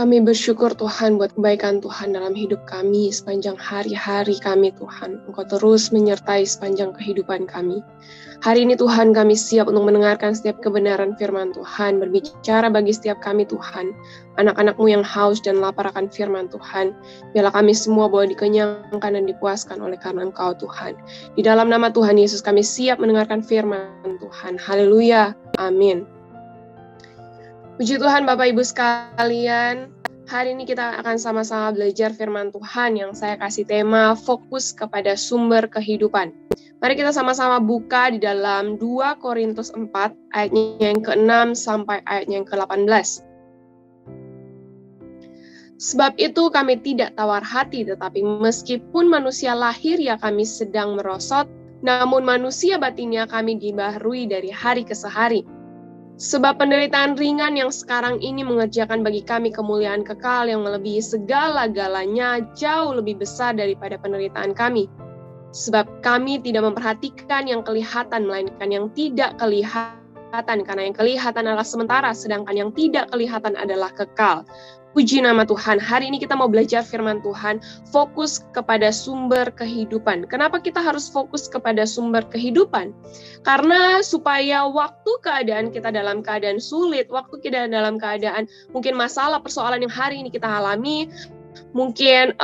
Kami bersyukur Tuhan buat kebaikan Tuhan dalam hidup kami sepanjang hari-hari kami Tuhan. Engkau terus menyertai sepanjang kehidupan kami. Hari ini Tuhan kami siap untuk mendengarkan setiap kebenaran firman Tuhan, berbicara bagi setiap kami Tuhan. Anak-anak-Mu yang haus dan lapar akan firman Tuhan. Biarlah kami semua boleh dikenyangkan dan dipuaskan oleh karena Engkau Tuhan. Di dalam nama Tuhan Yesus kami siap mendengarkan firman Tuhan. Haleluya. Amin. Puji Tuhan Bapak Ibu sekalian, hari ini kita akan sama-sama belajar firman Tuhan yang saya kasih tema fokus kepada sumber kehidupan. Mari kita sama-sama buka di dalam 2 Korintus 4 ayatnya yang ke-6 sampai ayatnya yang ke-18. Sebab itu kami tidak tawar hati, tetapi meskipun manusia lahir ya kami sedang merosot, namun manusia batinnya kami dibaharui dari hari ke hari. Sebab penderitaan ringan yang sekarang ini mengerjakan bagi kami kemuliaan kekal yang melebihi segala-galanya jauh lebih besar daripada penderitaan kami. Sebab kami tidak memperhatikan yang kelihatan, melainkan yang tidak kelihatan, karena yang kelihatan adalah sementara, sedangkan yang tidak kelihatan adalah kekal. Puji nama Tuhan, hari ini kita mau belajar firman Tuhan, fokus kepada sumber kehidupan. Kenapa kita harus fokus kepada sumber kehidupan? Karena supaya waktu keadaan kita dalam keadaan sulit, waktu kita dalam keadaan mungkin masalah, persoalan yang hari ini kita alami, mungkin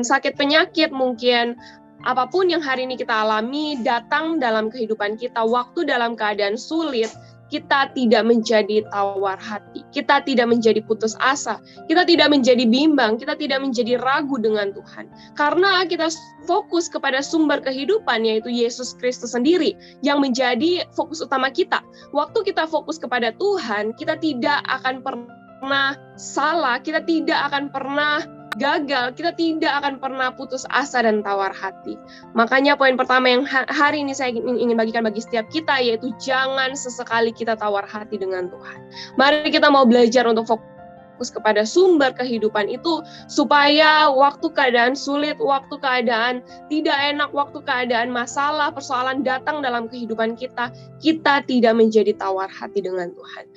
sakit penyakit, mungkin apapun yang hari ini kita alami, datang dalam kehidupan kita, waktu dalam keadaan sulit, kita tidak menjadi tawar hati, kita tidak menjadi putus asa, kita tidak menjadi bimbang, kita tidak menjadi ragu dengan Tuhan. Karena kita fokus kepada sumber kehidupan, yaitu Yesus Kristus sendiri, yang menjadi fokus utama kita. Waktu kita fokus kepada Tuhan, kita tidak akan pernah salah, kita tidak akan pernah gagal, kita tidak akan pernah putus asa dan tawar hati. Makanya poin pertama yang hari ini saya ingin bagikan bagi setiap kita, yaitu jangan sesekali kita tawar hati dengan Tuhan. Mari kita mau belajar untuk fokus kepada sumber kehidupan itu, supaya waktu keadaan sulit, waktu keadaan tidak enak, waktu keadaan masalah, persoalan datang dalam kehidupan kita, kita tidak menjadi tawar hati dengan Tuhan.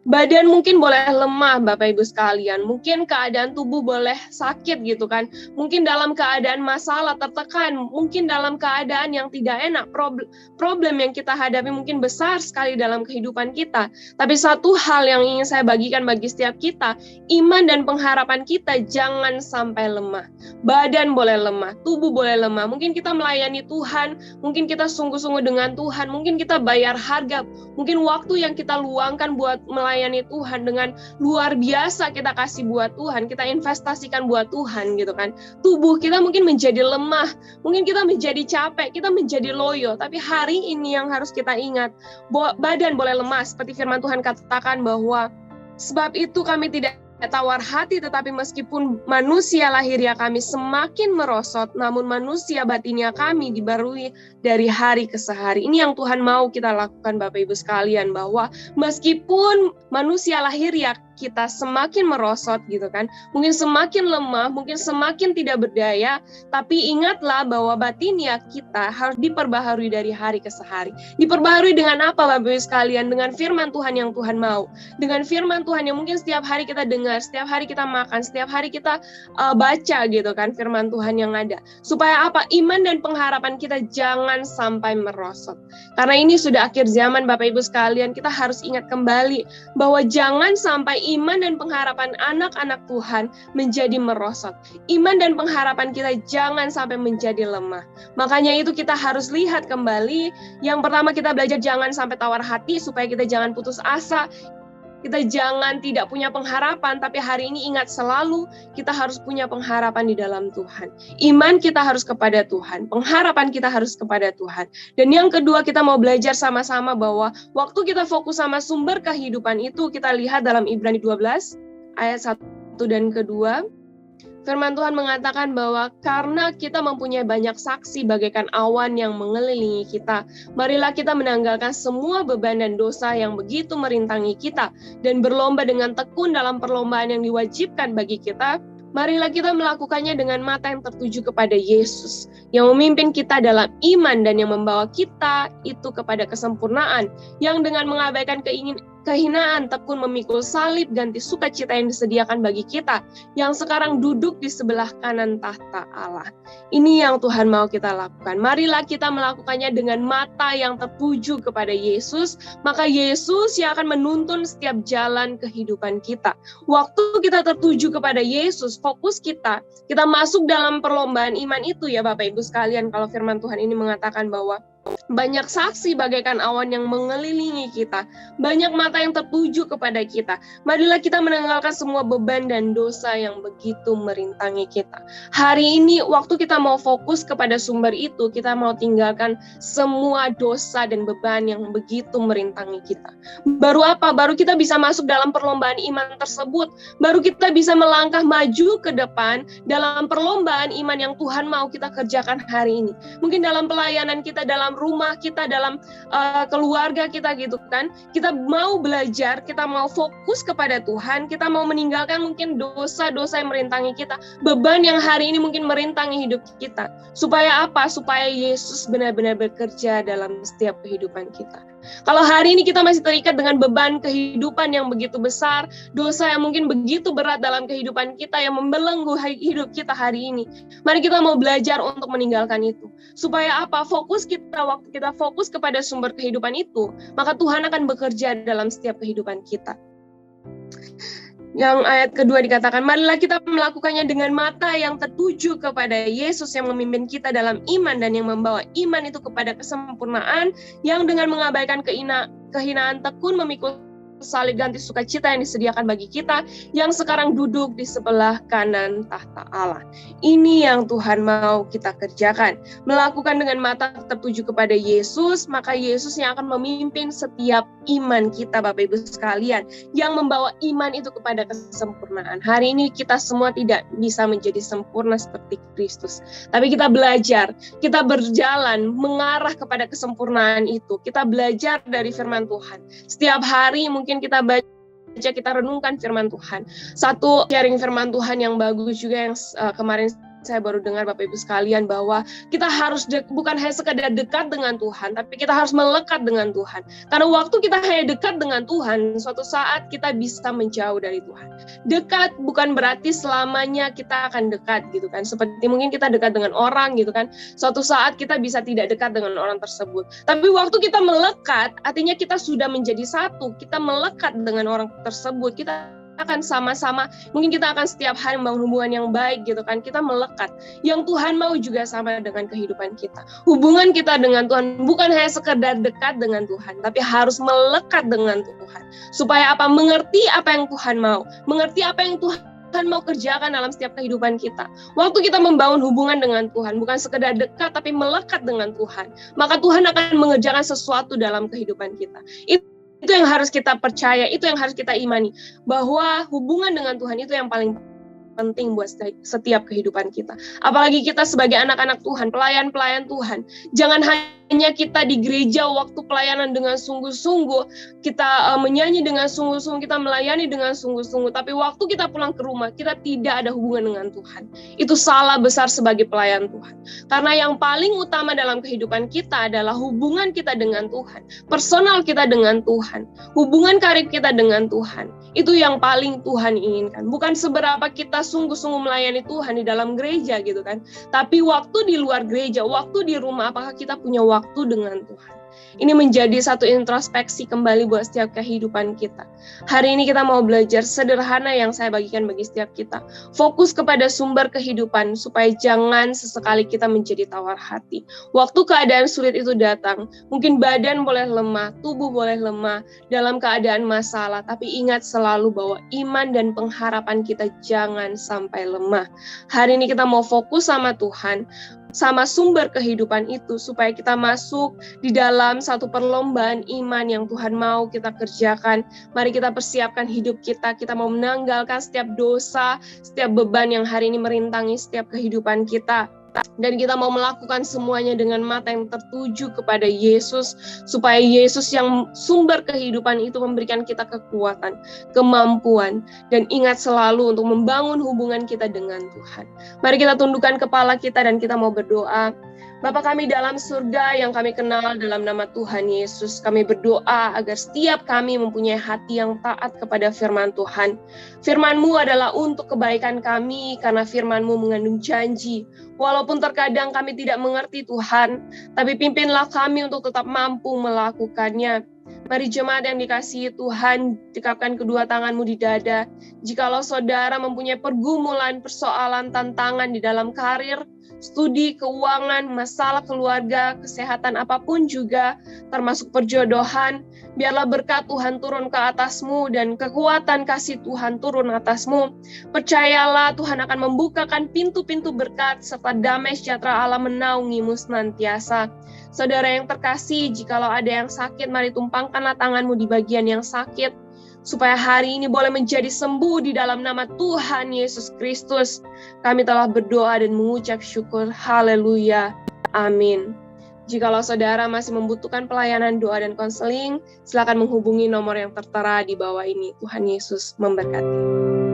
Badan mungkin boleh lemah Bapak Ibu sekalian, mungkin keadaan tubuh boleh sakit gitu kan, mungkin dalam keadaan masalah, tertekan, mungkin dalam keadaan yang tidak enak, problem yang kita hadapi mungkin besar sekali dalam kehidupan kita. Tapi satu hal yang ingin saya bagikan bagi setiap kita, iman dan pengharapan kita jangan sampai lemah. Badan boleh lemah, tubuh boleh lemah, mungkin kita melayani Tuhan, mungkin kita sungguh-sungguh dengan Tuhan, mungkin kita bayar harga, mungkin waktu yang kita luangkan buat melayani Tuhan dengan luar biasa kita kasih buat Tuhan, kita investasikan buat Tuhan gitu kan. Tubuh kita mungkin menjadi lemah, mungkin kita menjadi capek, kita menjadi loyo, tapi hari ini yang harus kita ingat, badan boleh lemah, seperti firman Tuhan katakan bahwa sebab itu kami tidak tawar hati, tetapi meskipun manusia lahirnya kami semakin merosot, namun manusia batinnya kami dibarui dari hari ke hari. Ini yang Tuhan mau kita lakukan Bapak Ibu sekalian, bahwa meskipun manusia lahirnya kita semakin merosot gitu kan, mungkin semakin lemah, mungkin semakin tidak berdaya, tapi ingatlah bahwa batinnya kita harus diperbaharui dari hari ke hari. Diperbaharui dengan apa Bapak Ibu sekalian? Dengan firman Tuhan yang Tuhan mau. Dengan firman Tuhan yang mungkin setiap hari kita dengar, setiap hari kita makan, setiap hari kita baca gitu kan, firman Tuhan yang ada. Supaya apa? Iman dan pengharapan kita jangan sampai merosot. Karena ini sudah akhir zaman Bapak Ibu sekalian, kita harus ingat kembali bahwa jangan sampai iman dan pengharapan anak-anak Tuhan menjadi merosot. Iman dan pengharapan kita jangan sampai menjadi lemah. Makanya itu kita harus lihat kembali. Yang pertama kita belajar jangan sampai tawar hati, supaya kita jangan putus asa. Kita jangan tidak punya pengharapan, tapi hari ini ingat selalu kita harus punya pengharapan di dalam Tuhan. Iman kita harus kepada Tuhan, pengharapan kita harus kepada Tuhan. Dan yang kedua kita mau belajar sama-sama bahwa waktu kita fokus sama sumber kehidupan itu, kita lihat dalam Ibrani 12 ayat 1 dan kedua. Firman Tuhan mengatakan bahwa karena kita mempunyai banyak saksi bagaikan awan yang mengelilingi kita, marilah kita menanggalkan semua beban dan dosa yang begitu merintangi kita, dan berlomba dengan tekun dalam perlombaan yang diwajibkan bagi kita. Marilah kita melakukannya dengan mata yang tertuju kepada Yesus, yang memimpin kita dalam iman dan yang membawa kita itu kepada kesempurnaan, yang dengan mengabaikan kehinaan tekun memikul salib ganti sukacita yang disediakan bagi kita, yang sekarang duduk di sebelah kanan tahta Allah. Ini yang Tuhan mau kita lakukan. Marilah kita melakukannya dengan mata yang tertuju kepada Yesus, maka Yesus yang akan menuntun setiap jalan kehidupan kita. Waktu kita tertuju kepada Yesus, fokus kita masuk dalam perlombaan iman itu ya Bapak Ibu sekalian, kalau firman Tuhan ini mengatakan bahwa banyak saksi bagaikan awan yang mengelilingi kita, banyak mata yang tertuju kepada kita. Marilah kita menanggalkan semua beban dan dosa yang begitu merintangi kita. Hari ini waktu kita mau fokus kepada sumber itu, kita mau tinggalkan semua dosa dan beban yang begitu merintangi kita. Baru apa? Baru kita bisa masuk dalam perlombaan iman tersebut. Baru kita bisa melangkah maju ke depan dalam perlombaan iman yang Tuhan mau kita kerjakan hari ini. Mungkin dalam pelayanan kita, dalam rumah kita, dalam keluarga kita gitu kan. Kita mau belajar, kita mau fokus kepada Tuhan, kita mau meninggalkan mungkin dosa-dosa yang merintangi kita, beban yang hari ini mungkin merintangi hidup kita. Supaya apa? Supaya Yesus benar-benar bekerja dalam setiap kehidupan kita. Kalau hari ini kita masih terikat dengan beban kehidupan yang begitu besar, dosa yang mungkin begitu berat dalam kehidupan kita yang membelenggu hidup kita hari ini, mari kita mau belajar untuk meninggalkan itu. Supaya apa? Fokus kita, waktu kita fokus kepada sumber kehidupan itu, maka Tuhan akan bekerja dalam setiap kehidupan kita. Yang ayat kedua dikatakan, marilah kita melakukannya dengan mata yang tertuju kepada Yesus yang memimpin kita dalam iman dan yang membawa iman itu kepada kesempurnaan, yang dengan mengabaikan kehinaan tekun memikul salib ganti sukacita yang disediakan bagi kita, yang sekarang duduk di sebelah kanan tahta Allah. Ini yang Tuhan mau kita kerjakan. Melakukan dengan mata tertuju kepada Yesus, maka Yesus yang akan memimpin setiap iman kita Bapak Ibu sekalian, yang membawa iman itu kepada kesempurnaan. Hari ini kita semua tidak bisa menjadi sempurna seperti Kristus, tapi kita belajar, kita berjalan mengarah kepada kesempurnaan itu. Kita belajar dari firman Tuhan. Setiap hari mungkin kita baca, kita renungkan firman Tuhan. Satu sharing firman Tuhan yang bagus juga yang kemarin saya baru dengar Bapak Ibu sekalian, bahwa kita harus bukan hanya sekedar dekat dengan Tuhan, tapi kita harus melekat dengan Tuhan. Karena waktu kita hanya dekat dengan Tuhan, suatu saat kita bisa menjauh dari Tuhan. Dekat bukan berarti selamanya kita akan dekat gitu kan. Seperti mungkin kita dekat dengan orang gitu kan. Suatu saat kita bisa tidak dekat dengan orang tersebut. Tapi waktu kita melekat, artinya kita sudah menjadi satu. Kita melekat dengan orang tersebut. Kita akan sama-sama, mungkin kita akan setiap hari membangun hubungan yang baik gitu kan, kita melekat. Yang Tuhan mau juga sama dengan kehidupan kita. Hubungan kita dengan Tuhan bukan hanya sekedar dekat dengan Tuhan, tapi harus melekat dengan Tuhan. Supaya apa? Mengerti apa yang Tuhan mau, mengerti apa yang Tuhan mau kerjakan dalam setiap kehidupan kita. Waktu kita membangun hubungan dengan Tuhan, bukan sekedar dekat, tapi melekat dengan Tuhan, maka Tuhan akan mengerjakan sesuatu dalam kehidupan kita. Itu yang harus kita percaya, itu yang harus kita imani, bahwa hubungan dengan Tuhan itu yang paling penting buat setiap kehidupan kita. Apalagi kita sebagai anak-anak Tuhan, pelayan-pelayan Tuhan. Jangan hanya kita di gereja waktu pelayanan dengan sungguh-sungguh, kita menyanyi dengan sungguh-sungguh, kita melayani dengan sungguh-sungguh, tapi waktu kita pulang ke rumah, kita tidak ada hubungan dengan Tuhan. Itu salah besar sebagai pelayan Tuhan. Karena yang paling utama dalam kehidupan kita adalah hubungan kita dengan Tuhan, personal kita dengan Tuhan, hubungan karib kita dengan Tuhan. Itu yang paling Tuhan inginkan. Bukan seberapa kita sungguh-sungguh melayani Tuhan di dalam gereja gitu kan, tapi waktu di luar gereja, waktu di rumah, apakah kita punya waktu dengan Tuhan. Ini menjadi satu introspeksi kembali buat setiap kehidupan kita. Hari ini kita mau belajar sederhana yang saya bagikan bagi setiap kita. Fokus kepada sumber kehidupan supaya jangan sesekali kita menjadi tawar hati. Waktu keadaan sulit itu datang, mungkin badan boleh lemah, tubuh boleh lemah dalam keadaan masalah, tapi ingat selalu bahwa iman dan pengharapan kita jangan sampai lemah. Hari ini kita mau fokus sama Tuhan, sama sumber kehidupan itu, supaya kita masuk di dalam satu perlombaan iman yang Tuhan mau kita kerjakan. Mari kita persiapkan hidup kita mau menanggalkan setiap dosa, setiap beban yang hari ini merintangi setiap kehidupan kita. Dan kita mau melakukan semuanya dengan mata yang tertuju kepada Yesus, supaya Yesus yang sumber kehidupan itu memberikan kita kekuatan, kemampuan, dan ingat selalu untuk membangun hubungan kita dengan Tuhan. Mari kita tundukkan kepala kita dan kita mau berdoa. Bapa kami dalam surga yang kami kenal dalam nama Tuhan Yesus, kami berdoa agar setiap kami mempunyai hati yang taat kepada firman Tuhan. Firman-Mu adalah untuk kebaikan kami, karena firman-Mu mengandung janji. Walaupun terkadang kami tidak mengerti Tuhan, tapi pimpinlah kami untuk tetap mampu melakukannya. Mari jemaat yang dikasihi Tuhan, dekapkan kedua tanganmu di dada. Jikalau saudara mempunyai pergumulan, persoalan, tantangan di dalam karir, studi, keuangan, masalah keluarga, kesehatan apapun juga, termasuk perjodohan, biarlah berkat Tuhan turun ke atasmu dan kekuatan kasih Tuhan turun atasmu. Percayalah Tuhan akan membukakan pintu-pintu berkat serta damai sejahtera Allah menaungimu senantiasa. Saudara yang terkasih, jikalau ada yang sakit, mari tumpangkanlah tanganmu di bagian yang sakit, supaya hari ini boleh menjadi sembuh di dalam nama Tuhan Yesus Kristus. Kami telah berdoa dan mengucap syukur. Haleluya. Amin. Jikalau saudara masih membutuhkan pelayanan doa dan konseling, silakan menghubungi nomor yang tertera di bawah ini. Tuhan Yesus memberkati.